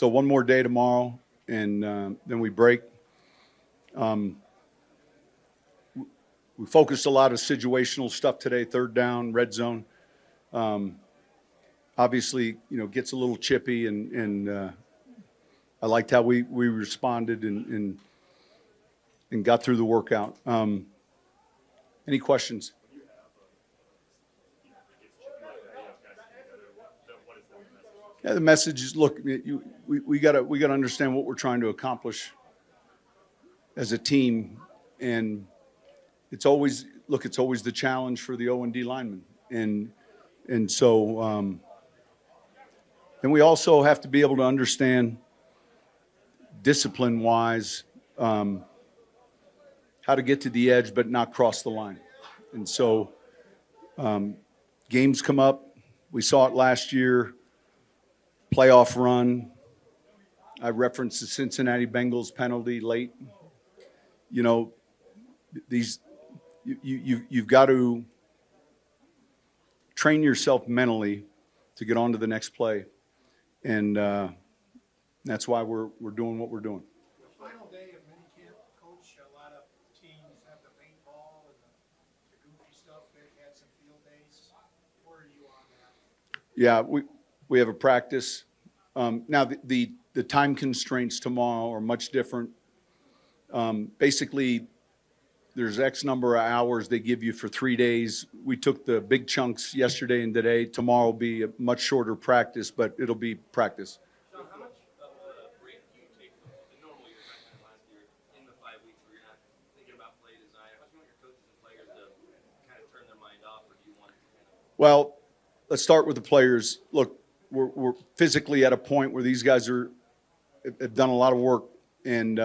So one more day tomorrow, and then we break. We focused a lot of situational stuff today, third down, red zone. Obviously, gets a little chippy, and I liked how we responded and got through the workout. Any questions? Yeah, the message is: look, we got to understand what we're trying to accomplish as a team, and it's always the challenge for the O&D linemen, and so and we also have to be able to understand discipline-wise how to get to the edge but not cross the line, and so games come up. We saw it last year. Playoff run. I referenced the Cincinnati Bengals penalty late. You've got to train yourself mentally to get on to the next play, and that's why we're doing what we're doing. The final day of minicamp, Coach, a lot of teams have the paintball and the goofy stuff. They've had some field days. Where are you on that? Yeah, we have a practice. Now, the time constraints tomorrow are much different. Basically, there's X number of hours they give you for 3 days. We took the big chunks yesterday and today. Tomorrow will be a much shorter practice, but it'll be practice. Sean, how much of a break do you take from the normal years, like kind of last year, in the 5 weeks where you're not thinking about play design? How much do you want your coaches and players to kind of turn their mind off, or do you want to kind of... Well, let's start with the players. Look, we're physically at a point where these guys have done a lot of work, and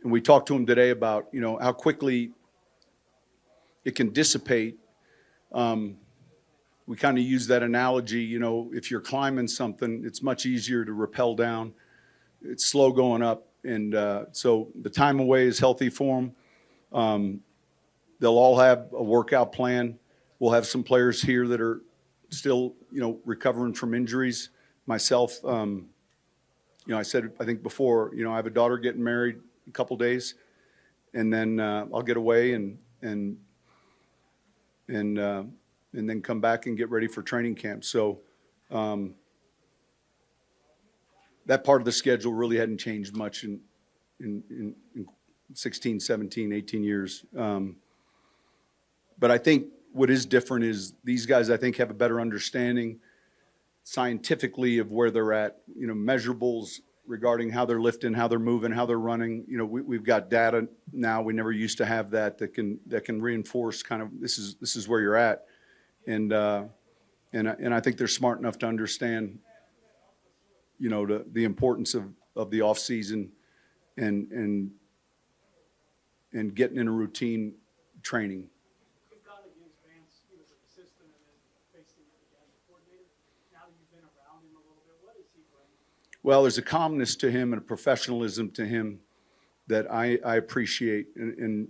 we talked to them today about how quickly it can dissipate. We kind of use that analogy. If you're climbing something, it's much easier to rappel down. It's slow going up, and so the time away is healthy for them. They'll all have a workout plan. We'll have some players here that are still, recovering from injuries. Myself, I said, I think before, I have a daughter getting married in a couple days, and then I'll get away and then come back and get ready for training camp. So that part of the schedule really hadn't changed much in 16, 17, 18 years. But I think what is different is these guys, I think, have a better understanding scientifically of where they're at, measurables regarding how they're lifting, how they're moving, how they're running. We've got data now. We never used to have that can reinforce kind of this is where you're at. And I think they're smart enough to understand, the importance of the off season and getting in a routine training. You've gone against Vance. He was an assistant and then basically the defensive coordinator. Now that you've been around him a little bit, what is he bringing? Well, there's a calmness to him and a professionalism to him that I appreciate. And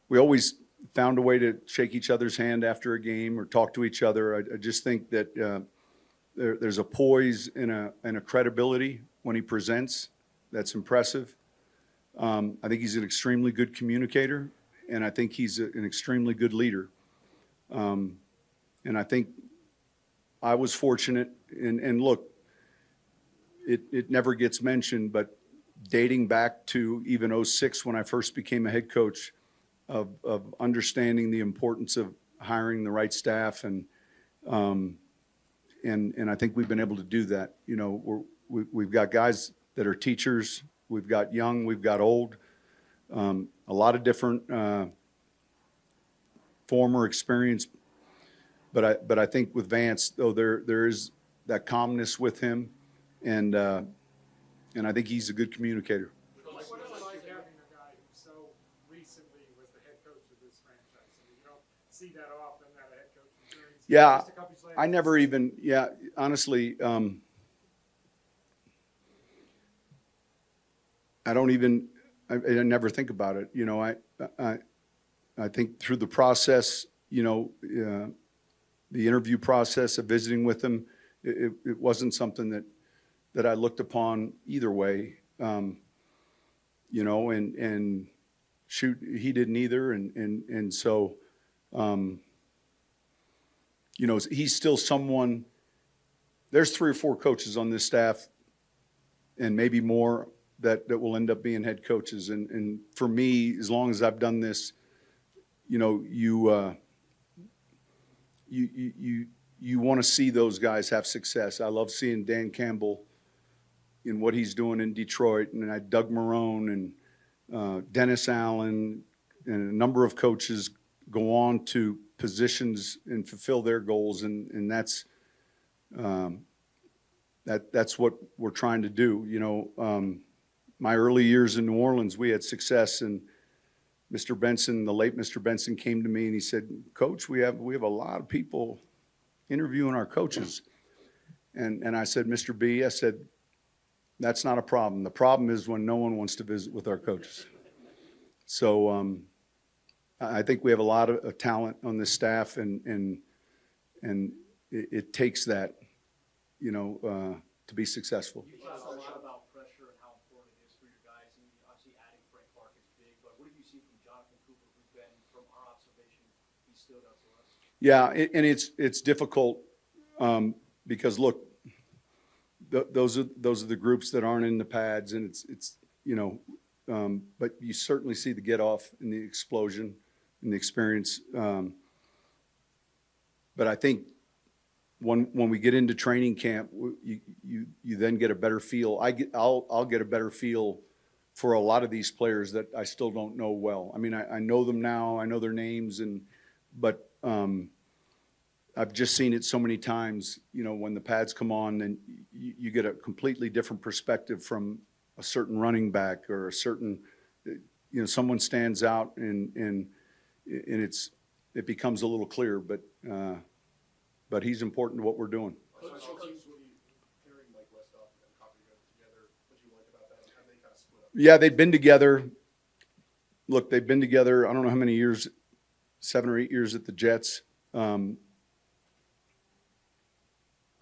we always found a way to shake each other's hand after a game or talk to each other. I just think that there's a poise and a credibility when he presents that's impressive. I think he's an extremely good communicator, and I think he's an extremely good leader. And I think I was fortunate, and look, it never gets mentioned, but dating back to even 2006 when I first became a head coach, of understanding the importance of hiring the right staff, and I think we've been able to do that. We've got guys that are teachers. We've got young, we've got old, a lot of different former experience. But I think with Vance, though, there is that calmness with him, and I think he's a good communicator. What is it like having a guy who so recently was the head coach of this franchise? I mean, you don't see that often, that a head coach returns. Yeah, Just a couple years later. I never even, honestly, I never think about it. I think through the process, the interview process of visiting with him, it wasn't something that I looked upon either way. You know, and shoot, he didn't either. And so, you know, he's still someone. There's 3 or 4 coaches on this staff and maybe more that will end up being head coaches. And for me, as long as I've done this, you know, you want to see those guys have success. I love seeing Dan Campbell in what he's doing in Detroit, and Doug Marrone and Dennis Allen and a number of coaches go on to positions and fulfill their goals, and that's what we're trying to do. You know, my early years in New Orleans, we had success, and Mr. Benson, the late Mr. Benson, came to me and he said, "Coach, we have a lot of people interviewing our coaches," and I said, "Mr. B," I said, "that's not a problem. The problem is when no one wants to visit with our coaches." So I think we have a lot of talent on this staff, and it takes that, you know, to be successful. You talk a lot about pressure and how important it is for your guys, and obviously adding Frank Clark is big, but what have you seen from Jonathan Cooper, who's been, from our observation, he stood up to us? Yeah, and it's difficult because look, those are the groups that aren't in the pads, and it's you know, but you certainly see the get off and the explosion and the experience. But I think when we get into training camp, you then get a better feel. I'll get a better feel for a lot of these players that I still don't know well. I mean, I know them now, I know their names, but I've just seen it so many times. You know, when the pads come on, then you get a completely different perspective from a certain running back or a certain, you know, someone stands out and it becomes a little clearer. But he's important to what we're doing. Special teams, what do you, pairing Mike Westhoff and Copper together, what do you like about that? How they kind of split up? Yeah, they've been together. Look, they've been together, I don't know how many years, 7 or 8 years at the Jets. I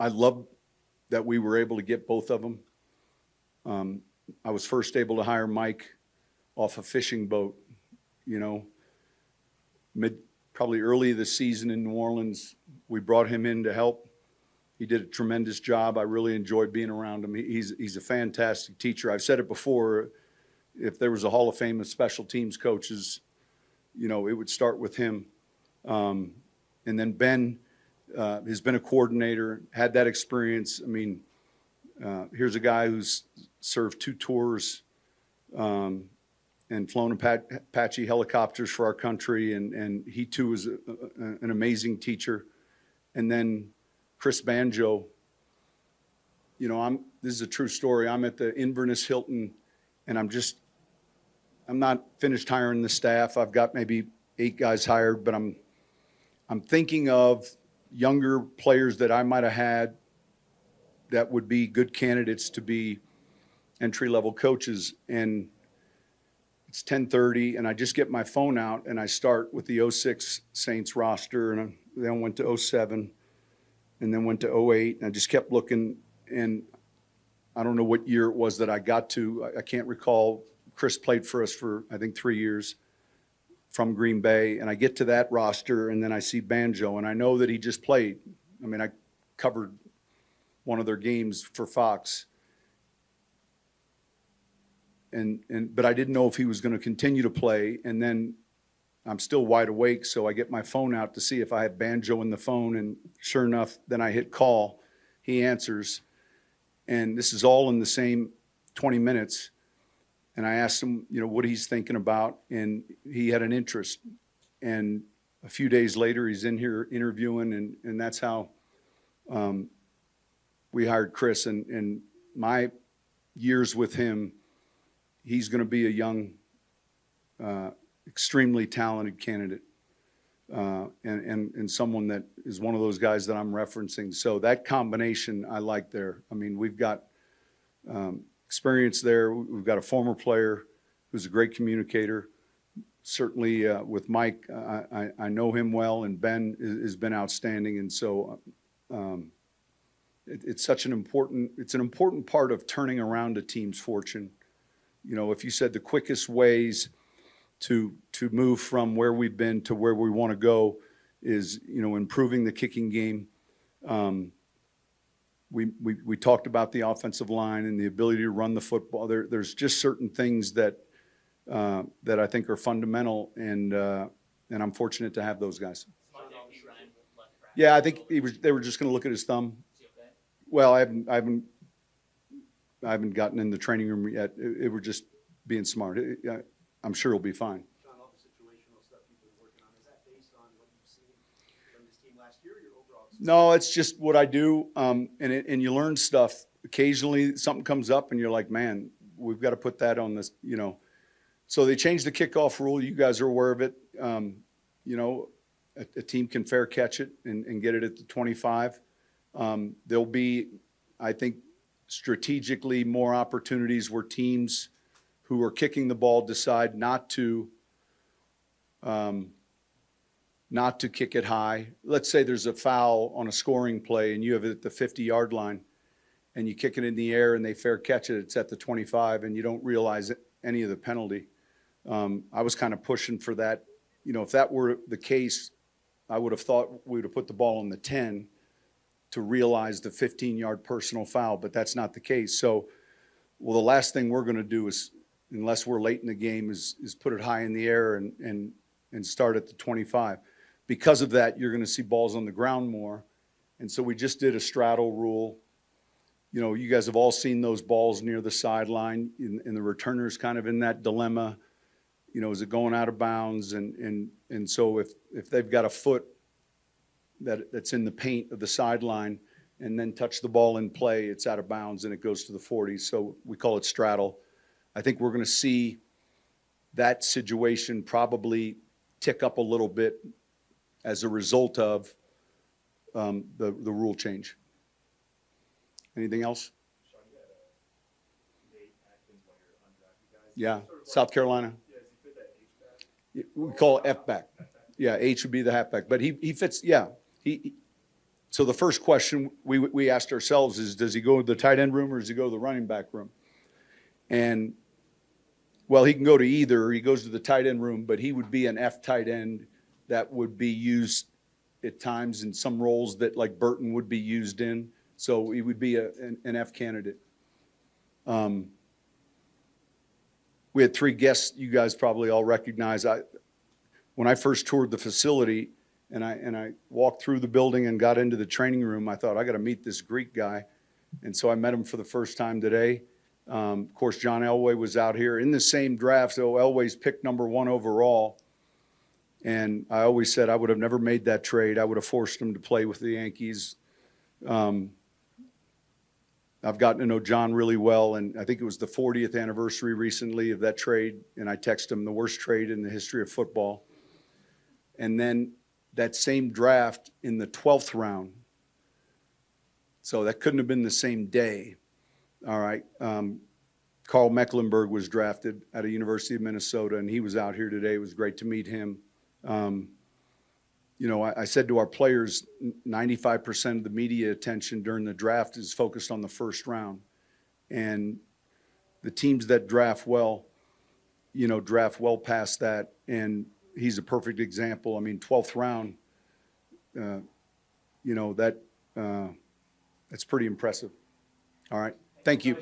love that we were able to get both of them. I was first able to hire Mike off a fishing boat, you know, probably early this season in New Orleans. We brought him in to help. He did a tremendous job. I really enjoyed being around him. He's a fantastic teacher. I've said it before, if there was a Hall of Fame of special teams coaches, you know, it would start with him. And then Ben has been a coordinator, had that experience. I mean, here's a guy who's served 2 tours and flown Apache helicopters for our country, and he too is an amazing teacher. And then Chris Banjo, you know, this is a true story. I'm at the Inverness Hilton, and I'm not finished hiring the staff. I've got maybe 8 guys hired, but I'm thinking of younger players that I might have had that would be good candidates to be entry-level coaches. And it's 10:30, and I just get my phone out, and I start with the 06 Saints roster, and I then went to 07, and then went to 08, and I just kept looking, and I don't know what year it was that I got to. I can't recall. Chris played for us for, I think, 3 years from Green Bay, and I get to that roster, and then I see Banjo, and I know that he just played. I mean, I covered one of their games for Fox. But I didn't know if he was going to continue to play, and then I'm still wide awake, so I get my phone out to see if I had Banjo in the phone, and sure enough, then I hit call. He answers, and this is all in the same 20 minutes, and I asked him, you know, what he's thinking about, and he had an interest. And a few days later, he's in here interviewing, and that's how we hired Chris. And my years with him, he's going to be a young, extremely talented candidate, and someone that is one of those guys that I'm referencing. So that combination I like there. I mean, we've got experience there. We've got a former player who's a great communicator. Certainly with Mike, I know him well, and Ben has been outstanding. And so it's an important part of turning around a team's fortune. You know, if you said the quickest ways to move from where we've been to where we want to go is, you know, improving the kicking game. We talked about the offensive line and the ability to run the football. There's just certain things that I think are fundamental, and I'm fortunate to have those guys. Yeah, I think they were just going to look at his thumb. Well, I haven't gotten in the training room yet. It were just being smart. I'm sure he'll be fine. Sean, all the situational stuff you've been working on, is that based on what you've seen from this team last year or your overall experience? No, it's just what I do, and you learn stuff. Occasionally, something comes up, and you're like, man, we've got to put that on this, you know. So they changed the kickoff rule. You guys are aware of it. You know, a team can fair catch it and get it at the 25. There'll be, I think, strategically more opportunities where teams who are kicking the ball decide not to kick it high. Let's say there's a foul on a scoring play and you have it at the 50-yard line and you kick it in the air and they fair catch it, it's at the 25 and you don't realize any of the penalty. I was kind of pushing for that. You know, if that were the case, I would have thought we would have put the ball on the 10 to realize the 15-yard personal foul, but that's not the case. So, well, the last thing we're going to do is, unless we're late in the game, is put it high in the air and start at the 25. Because of that, you're going to see balls on the ground more. And so we just did a straddle rule. You know, you guys have all seen those balls near the sideline, and the returner's kind of in that dilemma. You know, is it going out of bounds? And so if they've got a foot that's in the paint of the sideline and then touch the ball in play, it's out of bounds and it goes to the 40. So we call it straddle. I think we're going to see that situation probably tick up a little bit as a result of the rule change. Anything else? Yeah, South Carolina. We call it F-back. Yeah, H would be the halfback. But he fits, yeah. So the first question we asked ourselves is, does he go to the tight end room or does he go to the running back room? And, well, he can go to either. He goes to the tight end room, but he would be an F tight end that would be used at times in some roles that, like Burton, would be used in. So he would be an F candidate. We had three guests you guys probably all recognize. When I first toured the facility and I walked through the building and got into the training room, I thought, I got to meet this Greek guy. And so I met him for the first time today. Of course, John Elway was out here in the same draft. So Elway's picked number 1 overall. And I always said I would have never made that trade. I would have forced him to play with the Yankees. I've gotten to know John really well, and I think it was the 40th anniversary recently of that trade, and I texted him the worst trade in the history of football. And then that same draft in the 12th round, so that couldn't have been the same day, all right. Carl Mecklenburg was drafted at a University of Minnesota, and he was out here today. It was great to meet him. You know, I said to our players, 95% of the media attention during the draft is focused on the first round. And the teams that draft well, you know, draft well past that. And he's a perfect example. I mean, 12th round, you know, that's pretty impressive. All right. Thank you.